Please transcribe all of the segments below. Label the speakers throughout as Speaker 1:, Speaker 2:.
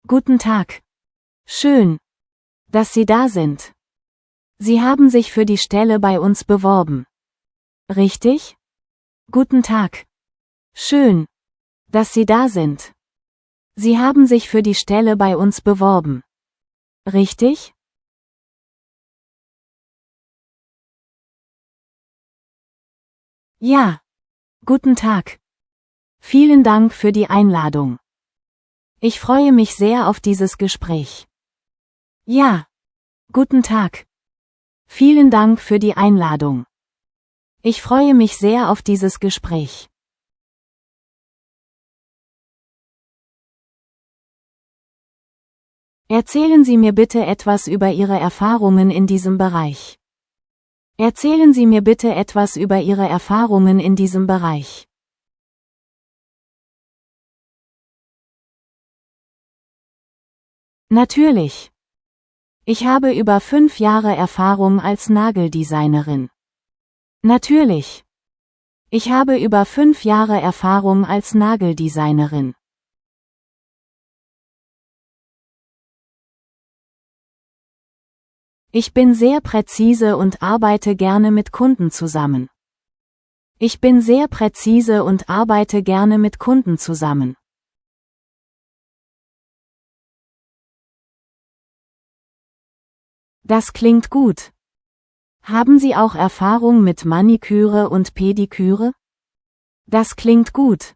Speaker 1: Guten Tag. Schön, dass Sie da sind. Sie haben sich für die Stelle bei uns beworben. Richtig? Guten Tag. Schön, dass Sie da sind. Sie haben sich für die Stelle bei uns beworben. Richtig? Ja. Guten Tag. Vielen Dank für die Einladung. Ich freue mich sehr auf dieses Gespräch. Ja. Guten Tag. Vielen Dank für die Einladung. Ich freue mich sehr auf dieses Gespräch. Erzählen Sie mir bitte etwas über Ihre Erfahrungen in diesem Bereich. Erzählen Sie mir bitte etwas über Ihre Erfahrungen in diesem Bereich. Natürlich. Ich habe über 5 Jahre Erfahrung als Nageldesignerin. Natürlich. Ich habe über 5 Jahre Erfahrung als Nageldesignerin. Ich bin sehr präzise und arbeite gerne mit Kunden zusammen. Ich bin sehr präzise und arbeite gerne mit Kunden zusammen. Das klingt gut. Haben Sie auch Erfahrung mit Maniküre und Pediküre? Das klingt gut.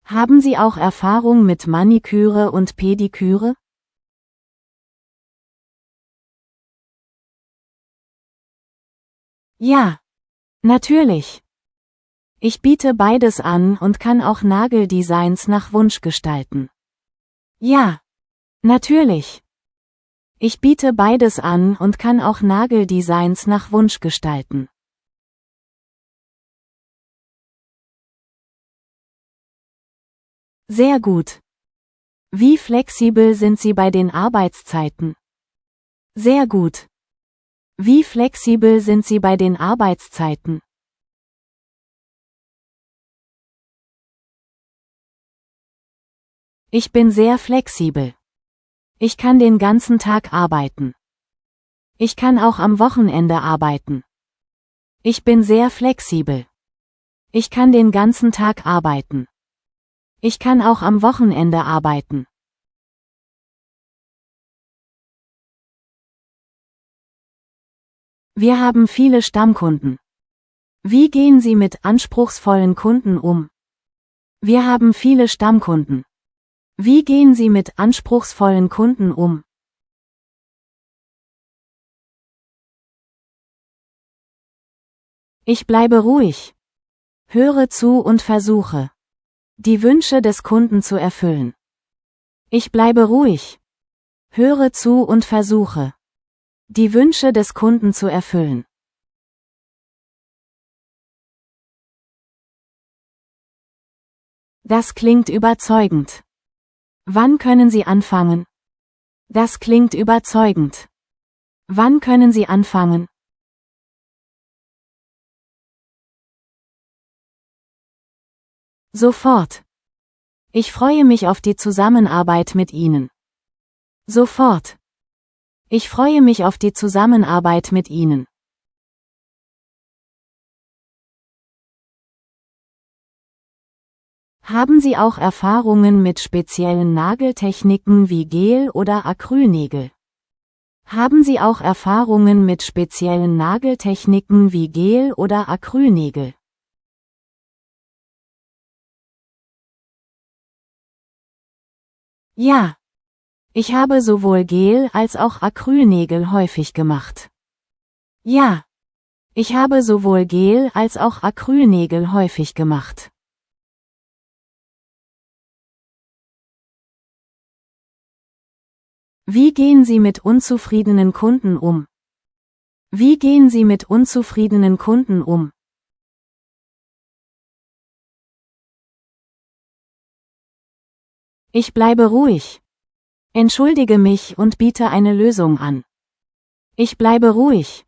Speaker 1: Haben Sie auch Erfahrung mit Maniküre und Pediküre? Ja. Natürlich. Ich biete beides an und kann auch Nageldesigns nach Wunsch gestalten. Ja. Natürlich. Ich biete beides an und kann auch Nageldesigns nach Wunsch gestalten. Sehr gut. Wie flexibel sind Sie bei den Arbeitszeiten? Sehr gut. Wie flexibel sind Sie bei den Arbeitszeiten? Ich bin sehr flexibel. Ich kann den ganzen Tag arbeiten. Ich kann auch am Wochenende arbeiten. Ich bin sehr flexibel. Ich kann den ganzen Tag arbeiten. Ich kann auch am Wochenende arbeiten. Wir haben viele Stammkunden. Wie gehen Sie mit anspruchsvollen Kunden um? Wir haben viele Stammkunden. Wie gehen Sie mit anspruchsvollen Kunden um? Ich bleibe ruhig. Höre zu und versuche, die Wünsche des Kunden zu erfüllen. Ich bleibe ruhig. Höre zu und versuche, die Wünsche des Kunden zu erfüllen. Das klingt überzeugend. Wann können Sie anfangen? Das klingt überzeugend. Wann können Sie anfangen? Sofort. Ich freue mich auf die Zusammenarbeit mit Ihnen. Sofort. Ich freue mich auf die Zusammenarbeit mit Ihnen. Haben Sie auch Erfahrungen mit speziellen Nageltechniken wie Gel- oder Acrylnägel? Haben Sie auch Erfahrungen mit speziellen Nageltechniken wie Gel- oder Acrylnägel? Ja. Ich habe sowohl Gel- als auch Acrylnägel häufig gemacht. Ja. Ich habe sowohl Gel- als auch Acrylnägel häufig gemacht. Wie gehen Sie mit unzufriedenen Kunden um? Wie gehen Sie mit unzufriedenen Kunden um? Ich bleibe ruhig. Entschuldige mich und biete eine Lösung an. Ich bleibe ruhig.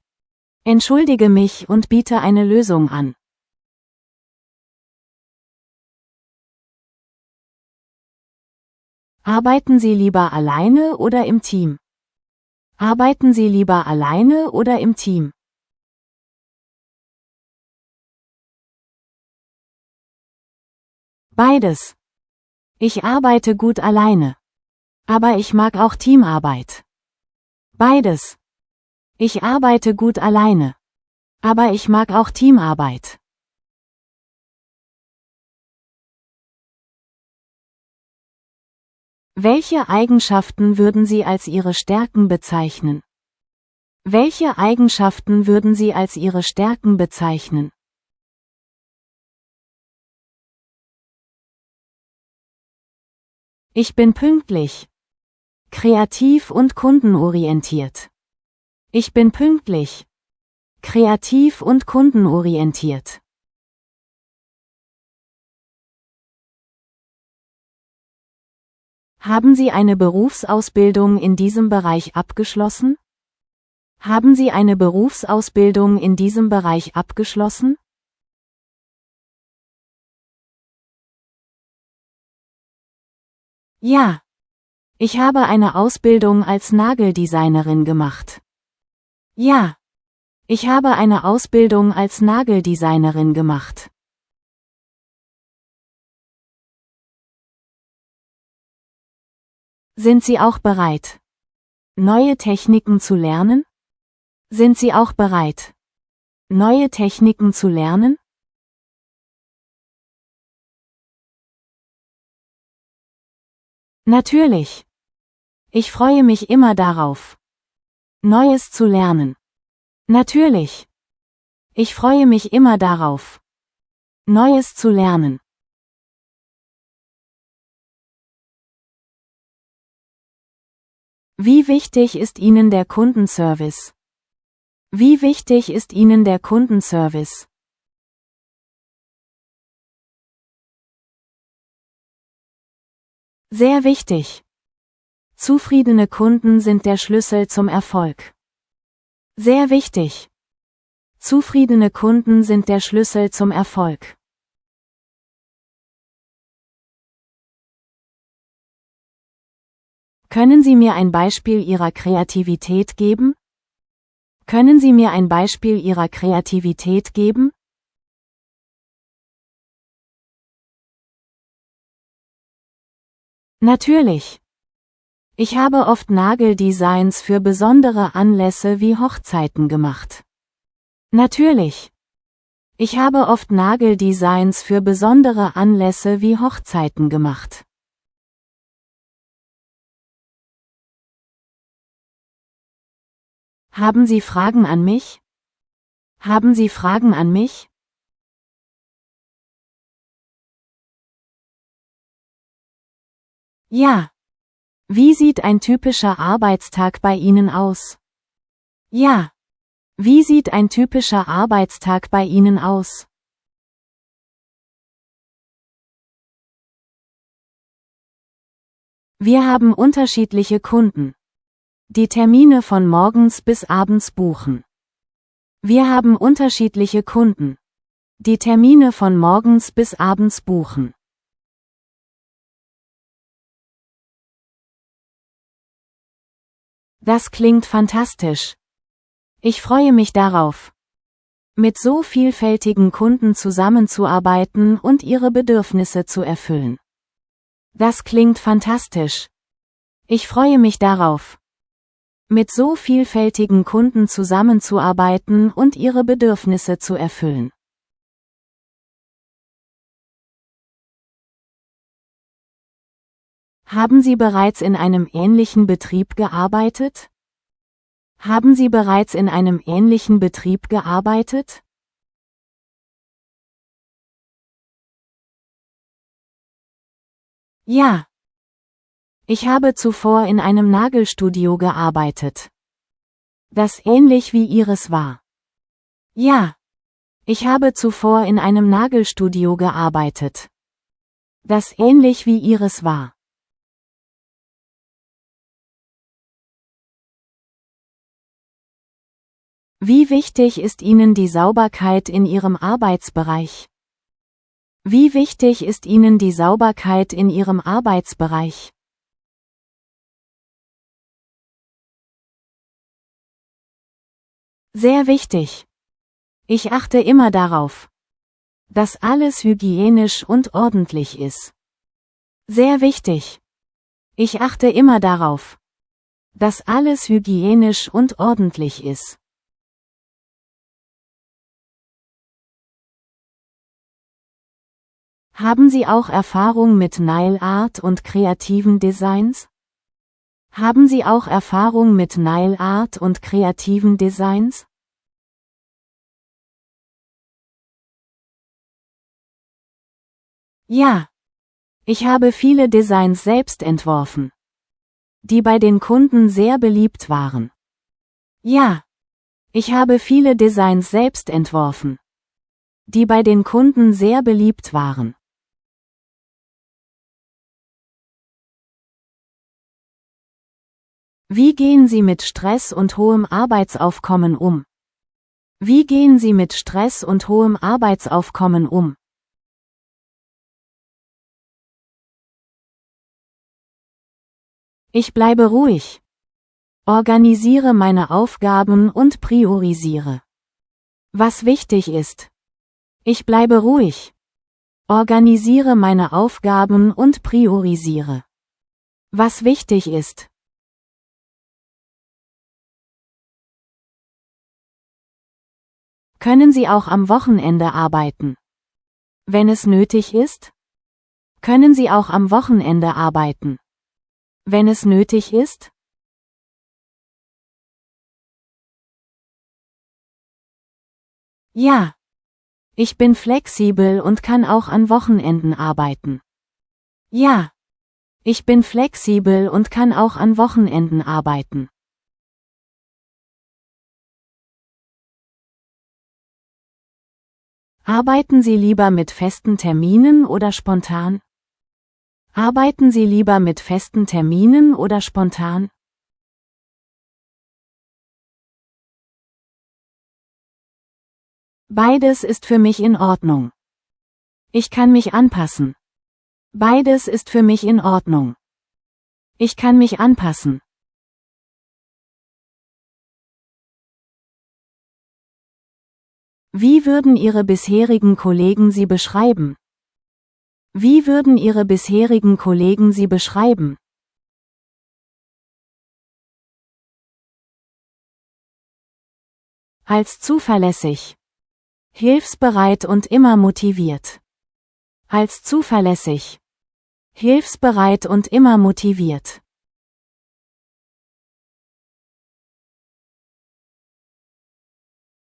Speaker 1: Entschuldige mich und biete eine Lösung an. Arbeiten Sie lieber alleine oder im Team? Arbeiten Sie lieber alleine oder im Team? Beides. Ich arbeite gut alleine. Aber ich mag auch Teamarbeit. Beides. Ich arbeite gut alleine. Aber ich mag auch Teamarbeit. Welche Eigenschaften würden Sie als Ihre Stärken bezeichnen? Welche Eigenschaften würden Sie als Ihre Stärken bezeichnen? Ich bin pünktlich. Kreativ und kundenorientiert. Ich bin pünktlich. Kreativ und kundenorientiert. Haben Sie eine Berufsausbildung in diesem Bereich abgeschlossen? Haben Sie eine Berufsausbildung in diesem Bereich abgeschlossen? Ja. Ich habe eine Ausbildung als Nageldesignerin gemacht. Ja. Ich habe eine Ausbildung als Nageldesignerin gemacht. Sind Sie auch bereit, neue Techniken zu lernen? Sind Sie auch bereit, neue Techniken zu lernen? Natürlich. Ich freue mich immer darauf, Neues zu lernen. Natürlich. Ich freue mich immer darauf, Neues zu lernen. Wie wichtig ist Ihnen der Kundenservice? Wie wichtig ist Ihnen der Kundenservice? Sehr wichtig. Zufriedene Kunden sind der Schlüssel zum Erfolg. Sehr wichtig. Zufriedene Kunden sind der Schlüssel zum Erfolg. Können Sie mir ein Beispiel Ihrer Kreativität geben? Können Sie mir ein Beispiel Ihrer Kreativität geben? Natürlich. Ich habe oft Nageldesigns für besondere Anlässe wie Hochzeiten gemacht. Natürlich. Ich habe oft Nageldesigns für besondere Anlässe wie Hochzeiten gemacht. Haben Sie Fragen an mich? Haben Sie Fragen an mich? Ja. Wie sieht ein typischer Arbeitstag bei Ihnen aus? Ja. Wie sieht ein typischer Arbeitstag bei Ihnen aus? Wir haben unterschiedliche Kunden, die Termine von morgens bis abends buchen. Wir haben unterschiedliche Kunden, die Termine von morgens bis abends buchen. Das klingt fantastisch. Ich freue mich darauf, mit so vielfältigen Kunden zusammenzuarbeiten und ihre Bedürfnisse zu erfüllen. Das klingt fantastisch. Ich freue mich darauf, mit so vielfältigen Kunden zusammenzuarbeiten und ihre Bedürfnisse zu erfüllen. Haben Sie bereits in einem ähnlichen Betrieb gearbeitet? Haben Sie bereits in einem ähnlichen Betrieb gearbeitet? Ja. Ich habe zuvor in einem Nagelstudio gearbeitet, das ähnlich wie Ihres war. Ja. Ich habe zuvor in einem Nagelstudio gearbeitet, das ähnlich wie Ihres war. Wie wichtig ist Ihnen die Sauberkeit in Ihrem Arbeitsbereich? Wie wichtig ist Ihnen die Sauberkeit in Ihrem Arbeitsbereich? Sehr wichtig. Ich achte immer darauf, dass alles hygienisch und ordentlich ist. Sehr wichtig. Ich achte immer darauf, dass alles hygienisch und ordentlich ist. Haben Sie auch Erfahrung mit Nail Art und kreativen Designs? Haben Sie auch Erfahrung mit Nail Art und kreativen Designs? Ja. Ich habe viele Designs selbst entworfen, die bei den Kunden sehr beliebt waren. Ja. Ich habe viele Designs selbst entworfen, die bei den Kunden sehr beliebt waren. Wie gehen Sie mit Stress und hohem Arbeitsaufkommen um? Wie gehen Sie mit Stress und hohem Arbeitsaufkommen um? Ich bleibe ruhig. Organisiere meine Aufgaben und priorisiere, was wichtig ist. Ich bleibe ruhig. Organisiere meine Aufgaben und priorisiere, was wichtig ist. Können Sie auch am Wochenende arbeiten? Wenn es nötig ist? Können Sie auch am Wochenende arbeiten? Wenn es nötig ist? Ja. Ich bin flexibel und kann auch an Wochenenden arbeiten. Ja. Ich bin flexibel und kann auch an Wochenenden arbeiten. Arbeiten Sie lieber mit festen Terminen oder spontan? Arbeiten Sie lieber mit festen Terminen oder spontan? Beides ist für mich in Ordnung. Ich kann mich anpassen. Beides ist für mich in Ordnung. Ich kann mich anpassen. Wie würden Ihre bisherigen Kollegen Sie beschreiben? Wie würden Ihre bisherigen Kollegen Sie beschreiben? Als zuverlässig, hilfsbereit und immer motiviert. Als zuverlässig, hilfsbereit und immer motiviert.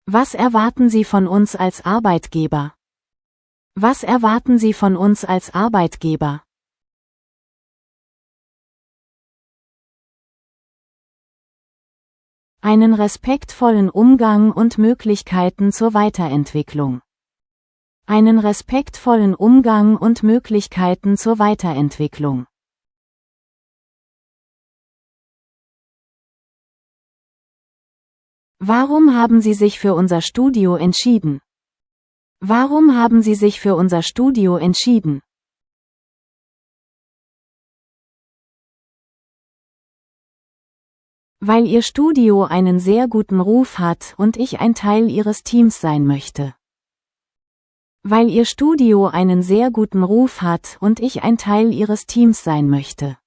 Speaker 1: Was erwarten Sie von uns als Arbeitgeber? Was erwarten Sie von uns als Arbeitgeber? Einen respektvollen Umgang und Möglichkeiten zur Weiterentwicklung. Einen respektvollen Umgang und Möglichkeiten zur Weiterentwicklung. Warum haben Sie sich für unser Studio entschieden? Warum haben Sie sich für unser Studio entschieden? Weil Ihr Studio einen sehr guten Ruf hat und ich ein Teil Ihres Teams sein möchte. Weil Ihr Studio einen sehr guten Ruf hat und ich ein Teil Ihres Teams sein möchte.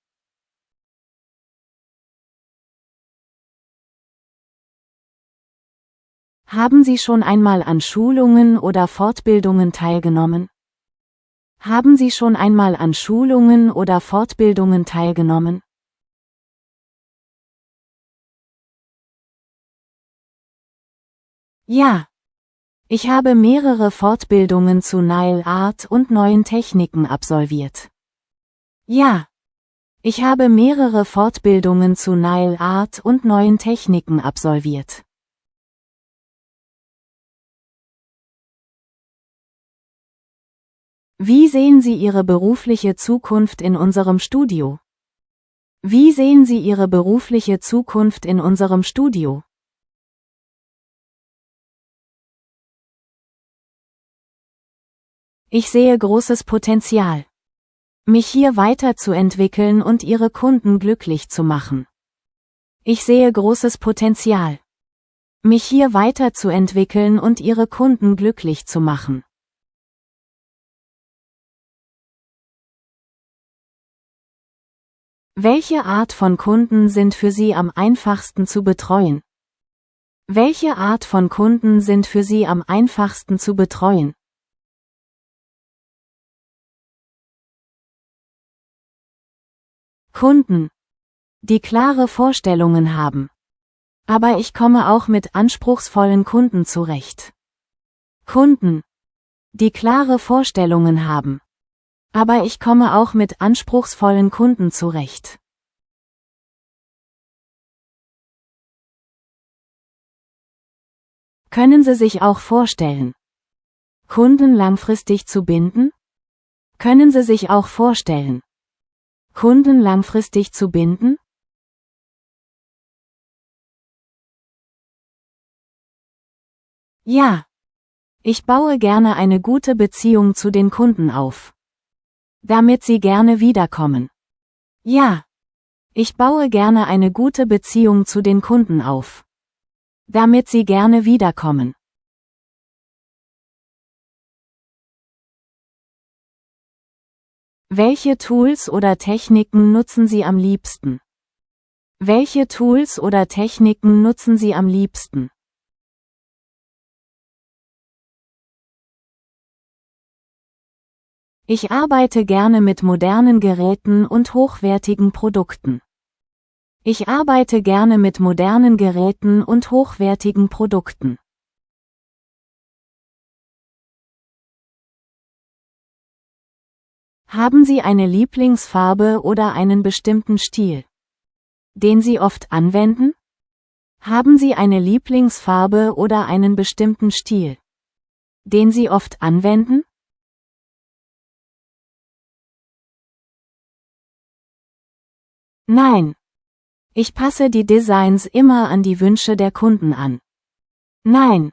Speaker 1: Haben Sie schon einmal an Schulungen oder Fortbildungen teilgenommen? Haben Sie schon einmal an Schulungen oder Fortbildungen teilgenommen? Ja. Ich habe mehrere Fortbildungen zu Nail Art und neuen Techniken absolviert. Ja. Ich habe mehrere Fortbildungen zu Nail Art und neuen Techniken absolviert. Wie sehen Sie Ihre berufliche Zukunft in unserem Studio? Wie sehen Sie Ihre berufliche Zukunft in unserem Studio? Ich sehe großes Potenzial, mich hier weiterzuentwickeln und Ihre Kunden glücklich zu machen. Ich sehe großes Potenzial, mich hier weiterzuentwickeln und Ihre Kunden glücklich zu machen. Welche Art von Kunden sind für Sie am einfachsten zu betreuen? Welche Art von Kunden sind für Sie am einfachsten zu betreuen? Kunden, die klare Vorstellungen haben. Aber ich komme auch mit anspruchsvollen Kunden zurecht. Kunden, die klare Vorstellungen haben. Aber ich komme auch mit anspruchsvollen Kunden zurecht. Können Sie sich auch vorstellen, Kunden langfristig zu binden? Können Sie sich auch vorstellen, Kunden langfristig zu binden? Ja. Ich baue gerne eine gute Beziehung zu den Kunden auf, damit sie gerne wiederkommen. Ja. Ich baue gerne eine gute Beziehung zu den Kunden auf, damit sie gerne wiederkommen. Welche Tools oder Techniken nutzen Sie am liebsten? Welche Tools oder Techniken nutzen Sie am liebsten? Ich arbeite gerne mit modernen Geräten und hochwertigen Produkten. Ich arbeite gerne mit modernen Geräten und hochwertigen Produkten. Haben Sie eine Lieblingsfarbe oder einen bestimmten Stil, den Sie oft anwenden? Haben Sie eine Lieblingsfarbe oder einen bestimmten Stil, den Sie oft anwenden? Nein. Ich passe die Designs immer an die Wünsche der Kunden an. Nein.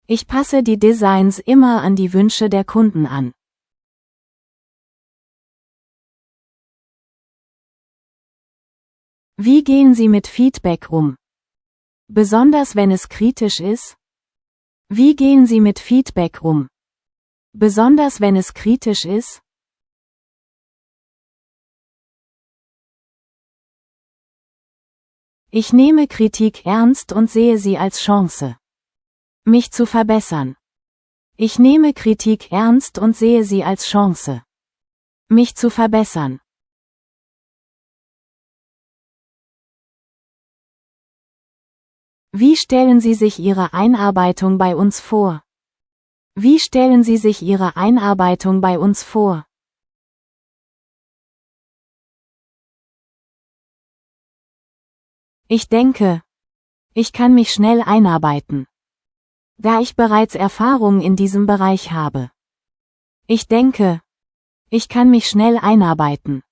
Speaker 1: Ich passe die Designs immer an die Wünsche der Kunden an. Wie gehen Sie mit Feedback um? Besonders wenn es kritisch ist? Wie gehen Sie mit Feedback um? Besonders wenn es kritisch ist? Ich nehme Kritik ernst und sehe sie als Chance, mich zu verbessern. Ich nehme Kritik ernst und sehe sie als Chance, mich zu verbessern. Wie stellen Sie sich Ihre Einarbeitung bei uns vor? Wie stellen Sie sich Ihre Einarbeitung bei uns vor? Ich denke, ich kann mich schnell einarbeiten, da ich bereits Erfahrung in diesem Bereich habe. Ich denke, ich kann mich schnell einarbeiten,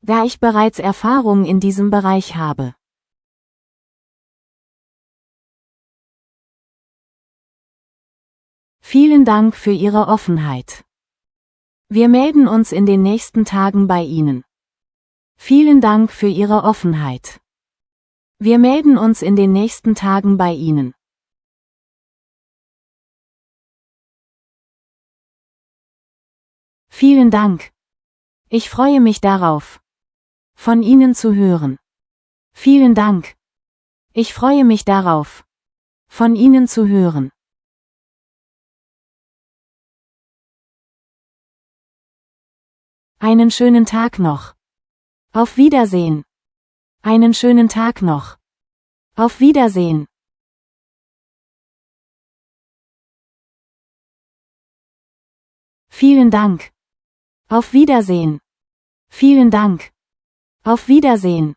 Speaker 1: da ich bereits Erfahrung in diesem Bereich habe. Vielen Dank für Ihre Offenheit. Wir melden uns in den nächsten Tagen bei Ihnen. Vielen Dank für Ihre Offenheit. Wir melden uns in den nächsten Tagen bei Ihnen. Vielen Dank. Ich freue mich darauf, von Ihnen zu hören. Vielen Dank. Ich freue mich darauf, von Ihnen zu hören. Einen schönen Tag noch. Auf Wiedersehen. Einen schönen Tag noch. Auf Wiedersehen. Vielen Dank. Auf Wiedersehen. Vielen Dank. Auf Wiedersehen.